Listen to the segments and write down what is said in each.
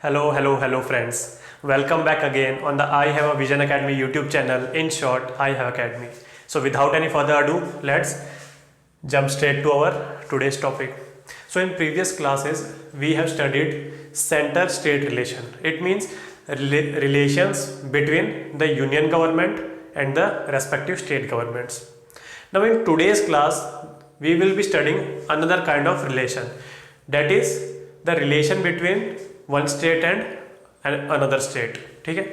Hello, friends. Welcome back again on the I Have a Vision Academy YouTube channel. In short, I Have Academy. So, without any further ado, let's jump straight to our today's topic. So, in previous classes, we have studied center-state relation. It means relations between the union government and the respective state governments. Now, in today's class, we will be studying another kind of relation. That is the relation between one state and another state. ठीक है.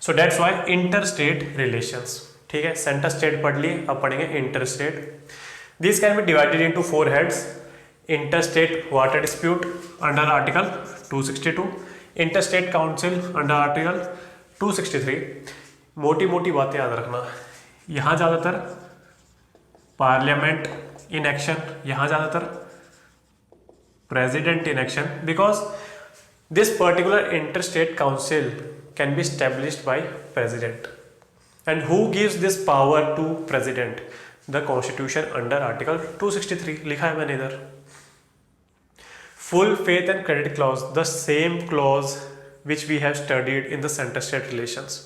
So that's why interstate relations. ठीक है. Centre state पढ़ लिए, अब पढ़ेंगे interstate. These can be divided into four heads. Interstate water dispute under Article 262, Interstate Council under Article 263. मोटी मोटी बातें याद रखना. यहाँ ज़्यादातर पार्लियामेंट इन एक्शन, यहाँ ज़्यादातर president in action, because this particular interstate council can be established by president. And who gives this power to president? The constitution under article 263 लिखा है मैंने इधर. Full faith and credit clause, the same clause which we have studied in the center state relations.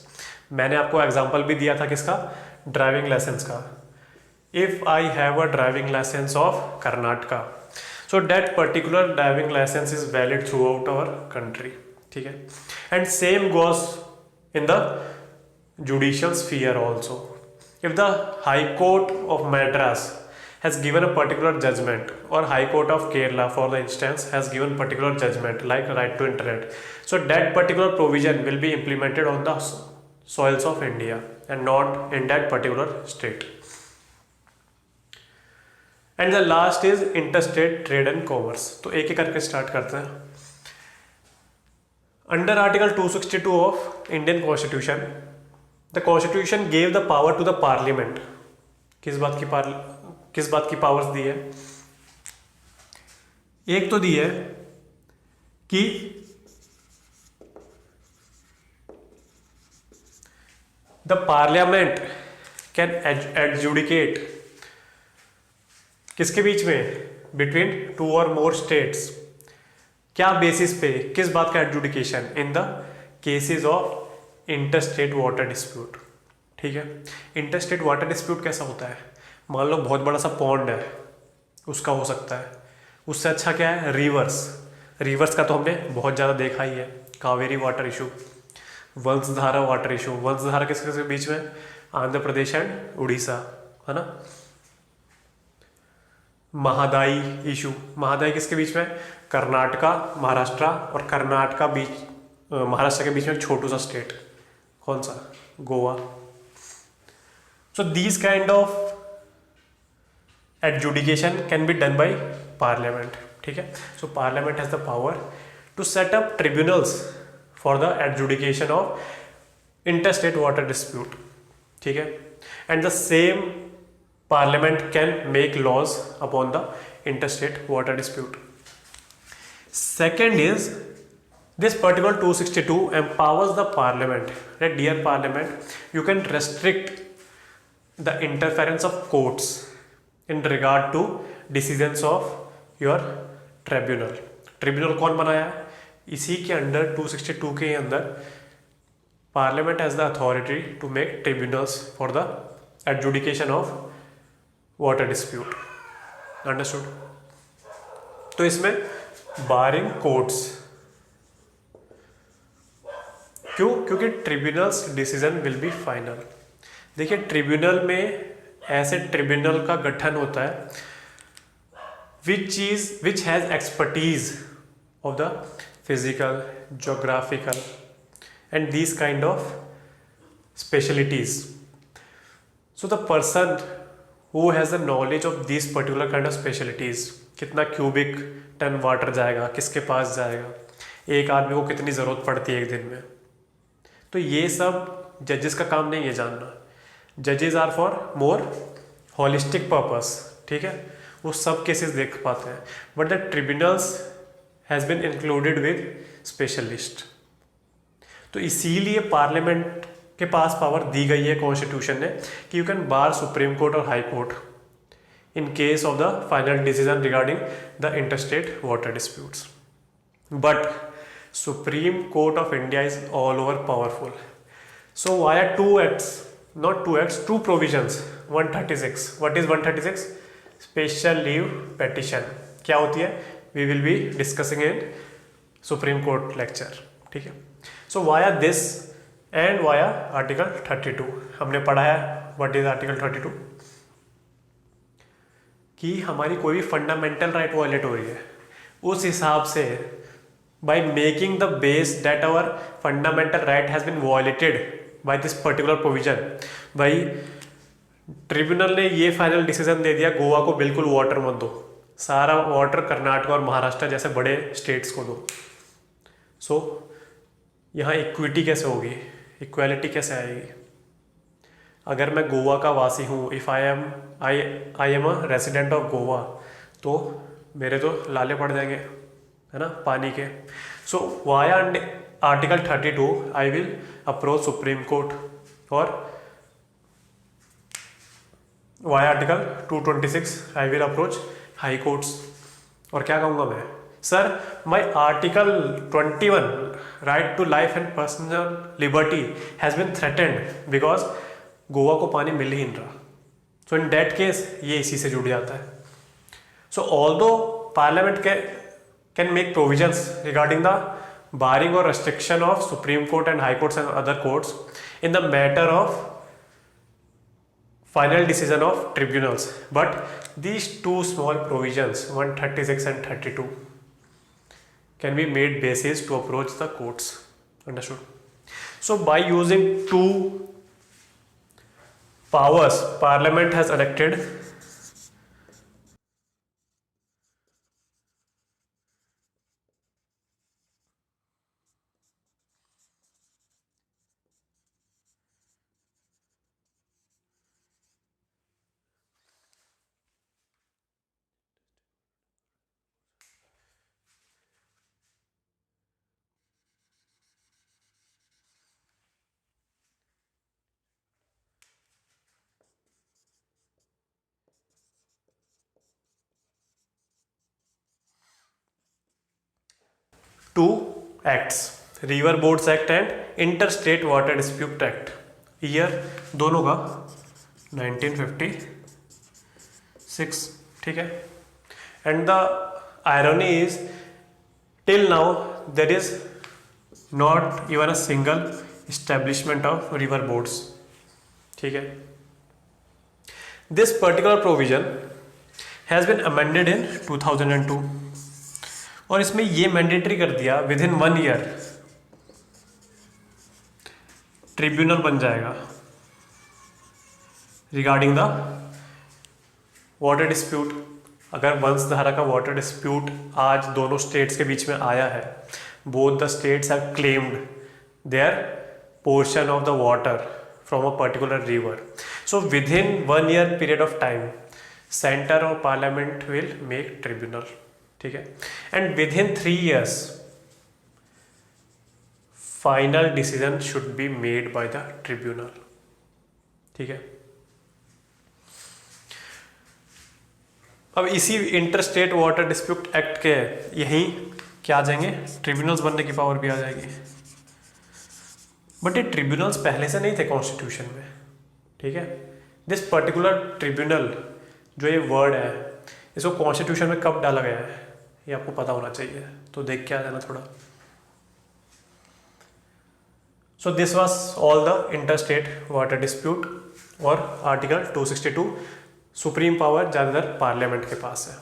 मैंने आपको example भी दिया था किसका? ड्राइविंग लाइसेंस का. If I have a driving license of Karnataka, so that particular driving license is valid throughout our country. ठीक है. And same goes in the judicial sphere also. If the High Court of Madras has given a particular judgment, or High Court of Kerala for the instance has given particular judgment like right to internet, so that particular provision will be implemented on the soils of India and not in that particular state. And the last is interstate trade and commerce. तो एक एक करके start करते हैं. Under article 262 of Indian constitution, the constitution gave the power to the parliament. किस बात की powers दी है? एक तो दी है कि द पार्लियामेंट कैन एडजुडिकेट किसके बीच में? बिटवीन टू और मोर स्टेट्स. क्या बेसिस पे? किस बात का adjudication? In the cases of interstate water dispute. ठीक है. इंटरस्टेट वाटर डिस्प्यूट कैसा होता है? मान लो बहुत बड़ा सा पॉन्ड है, उसका हो सकता है. उससे अच्छा क्या है? रिवर्स का तो हमने बहुत ज़्यादा देखा ही है. Kaveri water issue, Vamsadhara water issue. Vamsadhara किसके बीच में? आंध्र प्रदेश एंड उड़ीसा, है ना. महादाई इशू, महादाई किसके बीच में? कर्नाटका, महाराष्ट्र, और कर्नाटका महाराष्ट्र के बीच में छोटू सा स्टेट. कौन सा? Goa. So these kind of adjudication can be done by parliament. ठीक है. So parliament has the power to set up tribunals for the adjudication of interstate water dispute. ठीक है. And the same Parliament can make laws upon the interstate water dispute. Second is, this particular 262 empowers the Parliament. Right, dear Parliament, you can restrict the interference of courts in regard to decisions of your tribunal. Tribunal कौन बनाया है? इसी के under 262 के अंदर Parliament has the authority to make tribunals for the adjudication of water dispute. Understood. तो इसमें बारिंग courts. क्यों? क्योंकि tribunals decision will be final. देखिए, ट्रिब्यूनल में ऐसे ट्रिब्यूनल का गठन होता है which has expertise of the physical, geographical and these kind of specialities. So the person who has the knowledge of these particular kind of specialties, कितना cubic ton water जाएगा, किसके पास जाएगा, एक आदमी को कितनी ज़रूरत पड़ती है एक दिन में. तो ये सब जजेस का काम नहीं है जानना. जजेस are for more holistic purpose. ठीक है. वो सब केसेस देख पाते हैं. But the tribunals has been included with specialist. तो इसीलिए पार्लियामेंट के पास पावर दी गई है कॉन्स्टिट्यूशन ने कि you can bar supreme court और high court in case of the final decision regarding the interstate water disputes. But Supreme Court of India is all over powerful. So via two acts, not two acts, two provisions. 136. What is 136? Special leave petition. क्या होती है? We will be discussing in Supreme Court lecture. ठीक है. So via this and via Article 32 हमने पढ़ा है. What is Article 32? कि हमारी कोई भी फंडामेंटल राइट वायलेट हो रही है, उस हिसाब से by making the base that our fundamental right has been violated by this particular provision, भाई ट्रिब्यूनल ने ये फाइनल डिसीजन दे दिया गोवा को बिल्कुल वाटर मत दो, सारा वाटर कर्नाटक और महाराष्ट्र जैसे बड़े स्टेट्स को दो. सो यहाँ इक्विटी कैसे होगी, इक्वालिटी कैसे आएगी? अगर मैं गोवा का वासी हूँ, if I am a resident of Goa, तो मेरे तो लाले पड़ जाएंगे, है ना, पानी के. So via article 32 I will approach supreme court, और via article 226 I will approach high courts. और क्या कहूँगा मैं, sir my article 21 right to life and personal liberty has been threatened because Goa को पानी मिल ही नहीं रहा. सो इन दैट केस ये इसी से जुड़ जाता है. सो although parliament can make provisions regarding the barring or restriction of Supreme Court and High Courts and other courts in the matter of final decision of tribunals, but these two small provisions 136 and 32 can be made basis to approach the courts. Understood? So by using two powers Parliament has enacted two acts, river boards act and interstate water dispute act. Year दोनों का 1956. ठीक है. And the irony is till now there is not even a single establishment of river boards. ठीक है. This particular provision has been amended in 2002, और इसमें ये mandatory कर दिया विद इन 1 ईयर ट्रिब्यूनल बन जाएगा रिगार्डिंग द वाटर डिस्प्यूट. अगर वंशधारा का वाटर डिस्प्यूट आज दोनों स्टेट्स के बीच में आया है, both the states have claimed their portion of the water from a particular river. So within 1 year period of time centre और पार्लियामेंट विल मेक ट्रिब्यूनल. ठीक है. And within 3 years final decision should be made by the tribunal. ठीक है. अब इसी interstate water dispute act के यहीं क्या आ जाएंगे, ट्रिब्यूनल्स बनने की पावर भी आ जाएगी. बट ये ट्रिब्यूनल्स पहले से नहीं थे कॉन्स्टिट्यूशन में. ठीक है. दिस पर्टिकुलर ट्रिब्यूनल जो ये वर्ड है, इसको कॉन्स्टिट्यूशन में कब डाला गया है ये आपको पता होना चाहिए, तो देख के आ जाना थोड़ा. So this was all the interstate water dispute, और आर्टिकल 262 सुप्रीम पावर ज़्यादातर पार्लियामेंट के पास है.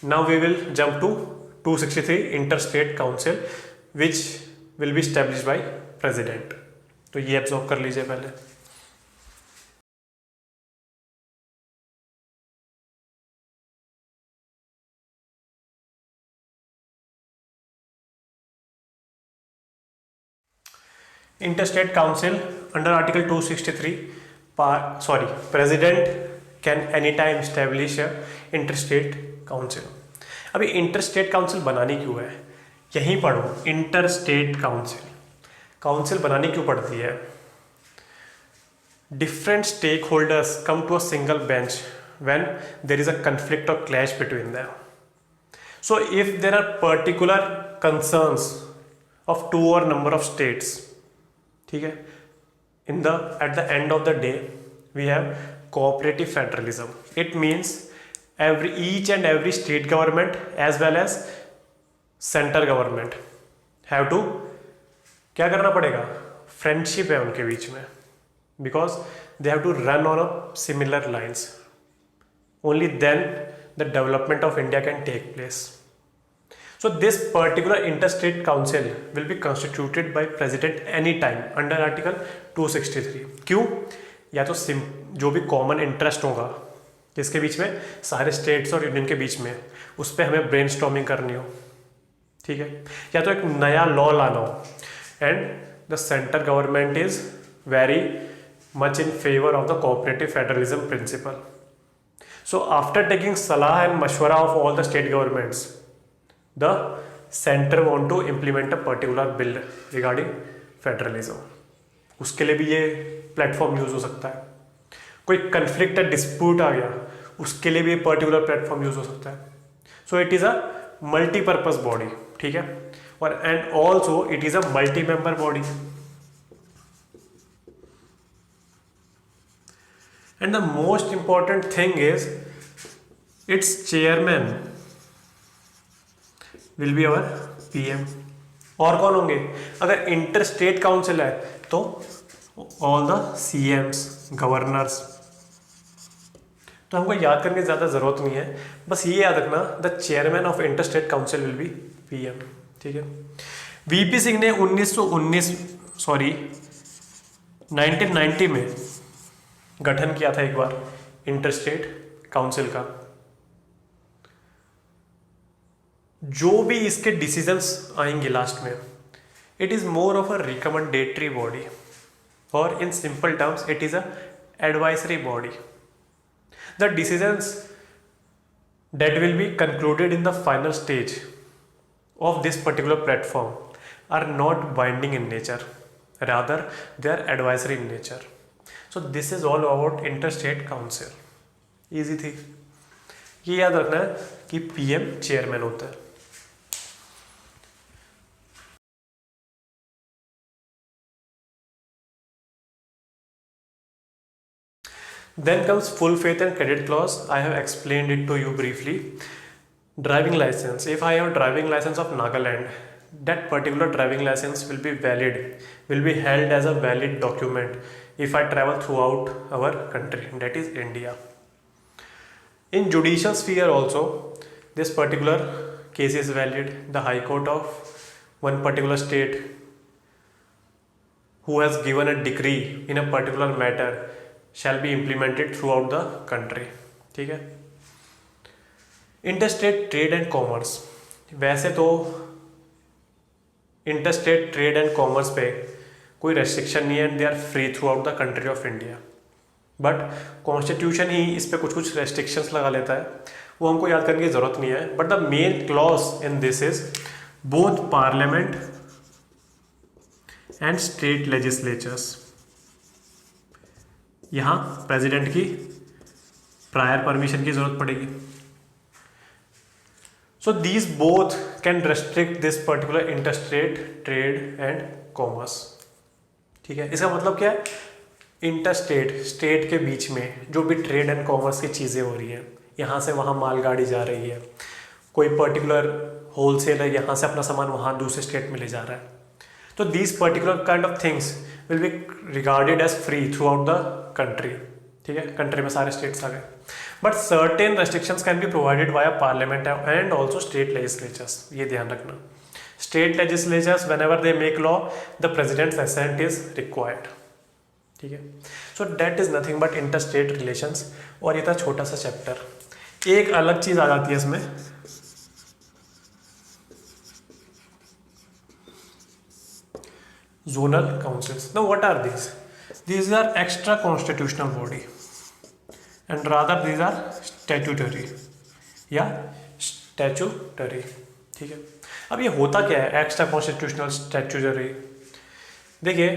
Now we will jump to 263 interstate council which will be established by president. तो ये एब्जॉर्व कर लीजिए पहले. Interstate Council under Article 263, President can anytime establish a interstate council. अभी इंटरस्टेट काउंसिल बनानी क्यों है, यहीं पढ़ो. इंटरस्टेट काउंसिल बनानी क्यों पड़ती है? Different stakeholders come to a single bench when there is a conflict or clash between them. So if there are particular concerns of two or number of states. ठीक है, at the end of the day we have cooperative federalism. It means each and every state government as well as centre government have to क्या करना पड़ेगा, friendship है उनके बीच में, because they have to run on a similar lines. Only then the development of India can take place. So this particular interstate council will be constituted by president any time under article 263. क्यों? या तो जो भी common interest होगा किसके बीच में, सारे स्टेट्स और यूनियन के बीच में, उस पर हमें ब्रेनस्टॉर्मिंग करनी हो, ठीक है, या तो एक नया लॉ लाना हो. And the central government is very much in favour of the cooperative federalism principle. So after taking सलाह एंड मशवरा of all the state governments, the center want to implement a particular bill regarding federalism. उसके लिए भी ये platform use हो सकता है. कोई कन्फ्लिक्ट डिस्प्यूट आ गया, उसके लिए भी ये पर्टिकुलर प्लेटफॉर्म यूज हो सकता है. So it is a multipurpose body, ठीक है, और and also it is a multi member body. And the most important thing is it's chairman will be our PM. और कौन होंगे, अगर इंटर स्टेट काउंसिल है तो ऑल द सीएम्स, गवर्नर्स. तो हमको याद करने की ज़्यादा ज़रूरत नहीं है, बस ये याद रखना the chairman of inter state council will be PM. ठीक है. वीपी सिंह ने 1990 में गठन किया था एक बार इंटर स्टेट काउंसिल का. जो भी इसके डिसीजंस आएंगे लास्ट में, it is more of a recommendatory body, और in simple terms it is a advisory body. The decisions that will be concluded in the final stage of this particular platform are not binding in nature, rather they are advisory in nature. So this is all about interstate council. Easy थी. ये याद रखना है कि PM chairman होता है. Then comes full faith and credit clause. I have explained it to you briefly. Driving license. If I have driving license of Nagaland, that particular driving license will be valid, will be held as a valid document if I travel throughout our country, that is India. In judicial sphere also, this particular case is valid. The High Court of one particular state who has given a decree in a particular matter shall be implemented throughout the country. ठीक है. Interstate trade and commerce. वैसे तो interstate trade and commerce पे कोई restriction नहीं है, they are free throughout the country of India. But constitution ही इस पे कुछ रेस्ट्रिक्शंस लगा लेता है, वो हमको याद करने की ज़रूरत नहीं है. But the main clause in this is both parliament and state legislatures. यहाँ प्रेसिडेंट की प्रायर परमिशन की जरूरत पड़ेगी. So these both can restrict this particular interstate trade and commerce. ठीक है. इसका मतलब क्या है, इंटरस्टेट स्टेट के बीच में जो भी ट्रेड एंड कॉमर्स की चीज़ें हो रही हैं, यहाँ से वहाँ मालगाड़ी जा रही है, कोई पर्टिकुलर होलसेलर यहाँ से अपना सामान वहाँ दूसरे स्टेट में ले जा रहा है, तो these particular kind of things will be regarded as free throughout the country. ठीक है. कंट्री में सारे स्टेट्स आ गए. But certain restrictions can be provided by Parliament and also state legislatures. ये ध्यान रखना. State legislatures whenever they make law, the president's assent is required. ठीक है. So that is nothing but inter state relations. और ये था छोटा सा चैप्टर. एक अलग चीज आ जाती है इसमें, zonal councils. Now what are these? These are extra constitutional body and rather these are statutory या statutory. ठीक है. अब ये होता क्या है एक्स्ट्रा कॉन्स्टिट्यूशनल स्टैट्यूटरी? देखिए,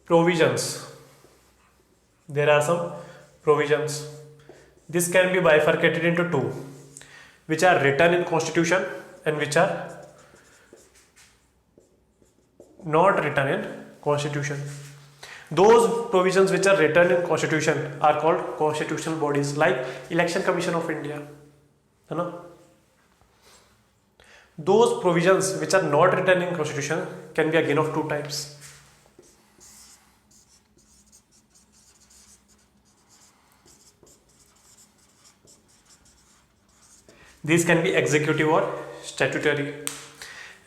provisions, there are some provisions. This can be bifurcated into two, which are written in constitution and which are not written in constitution. Those provisions which are written in constitution are called constitutional bodies, like election commission of India, है ना. Those provisions which are not written in constitution can be again of two types. These can be executive or statutory.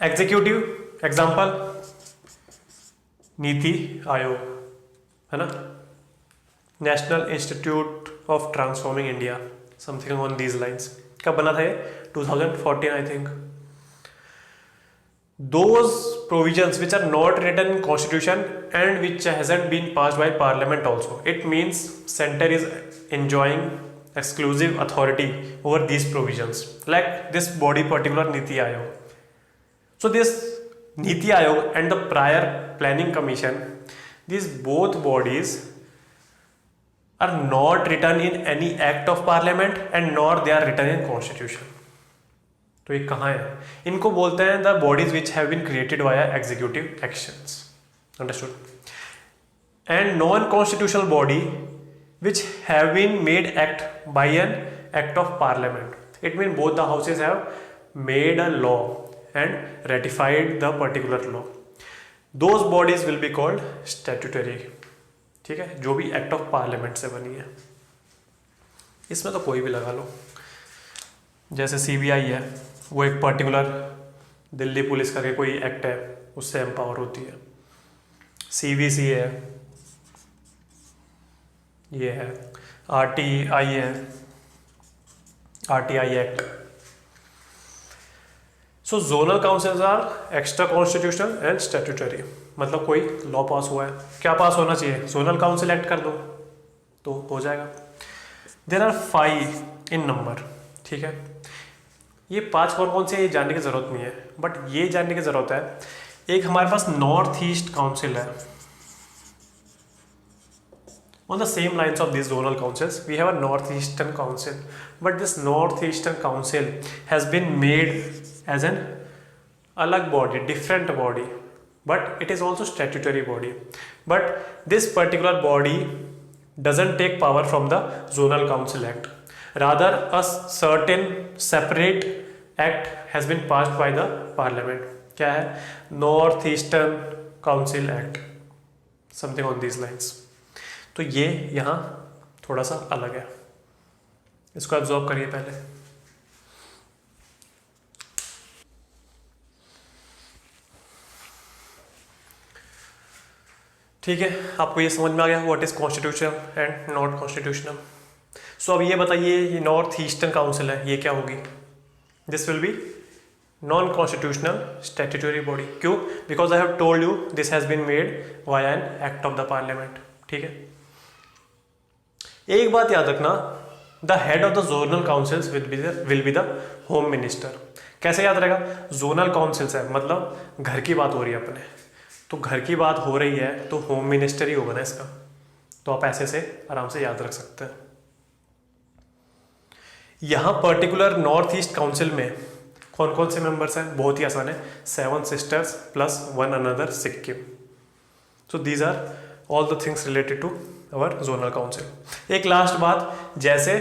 Executive example NITI Aayog, है ना, national institute of transforming India, something on these lines. कब बना था ये? 2014 I think. Those provisions which are not written in constitution and which hasn't been passed by parliament also, it means center is enjoying exclusive authority over these provisions, like this body particular Niti Aayog. So this Niti Aayog and the prior planning commission, these both bodies are not written in any act of parliament and nor they are written in constitution. तो ये कहाँ है? इनको बोलते हैं the bodies which have been created via executive actions. Understood. And non constitutional body which have been made act by an act of Parliament. It mean both the houses have made a law and ratified the particular law. Those bodies will be called statutory. ठीक है, जो भी act of parliament से बनी है. इसमें तो कोई भी लगा लो, जैसे CBI है, वो एक पर्टिकुलर दिल्ली पुलिस का कोई एक्ट है, उससे एम्पावर होती है. CVC है, ये है RTI है, RTI act. So zonal councils are extra constitutional and statutory. मतलब कोई लॉ पास हुआ है, क्या पास होना चाहिए? जोनल काउंसिल एक्ट कर दो तो हो जाएगा. There are 5 in number. ठीक है, ये 5 कौन से ये जानने की ज़रूरत नहीं है, बट ये जानने की ज़रूरत है. एक हमारे पास नॉर्थ ईस्ट काउंसिल है. On the same lines of this zonal councils we have a north eastern council, but this north eastern council has been made as an अलग body, different body, but it is also statutory body. But this particular body doesn't take power from the zonal council act. Rather, a certain separate act has been passed by the parliament. क्या है? North Eastern Council Act, something on these lines. तो ये यहाँ थोड़ा सा अलग है, इसको absorb करिए पहले. ठीक है, आपको ये समझ में आ गया what is constitutional and not constitutional. So अब ये बताइए, ये नॉर्थ ईस्टर्न काउंसिल है, ये क्या होगी? This will be non constitutional statutory body. क्यों? Because I have told you this has been made via an act of the parliament. ठीक है, एक बात याद रखना, the head of the zonal councils will be the home minister. कैसे याद रहेगा? जोनल काउंसिल्स है, मतलब घर की बात हो रही है अपने, तो घर की बात हो रही है तो होम मिनिस्टर ही होगा ना इसका. तो आप ऐसे से आराम से याद रख सकते हैं. यहाँ पर्टिकुलर नॉर्थ ईस्ट काउंसिल में कौन कौन से मेंबर्स हैं? बहुत ही आसान है, 7 sisters plus 1 another Sikkim. So these are all the things related to our zonal council. एक लास्ट बात, जैसे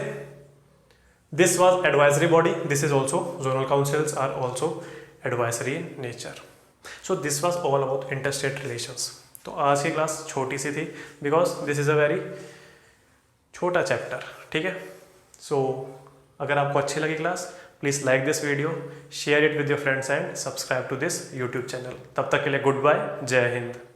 this was advisory body, this is also zonal councils are also advisory in nature. So this was all about interstate relations. तो आज की class छोटी सी थी because this is a very छोटा चैप्टर. ठीक है, सो अगर आपको अच्छी लगी class, please like this video, share it with your friends and subscribe to this YouTube channel. तब तक के लिए गुड बाय, जय हिंद.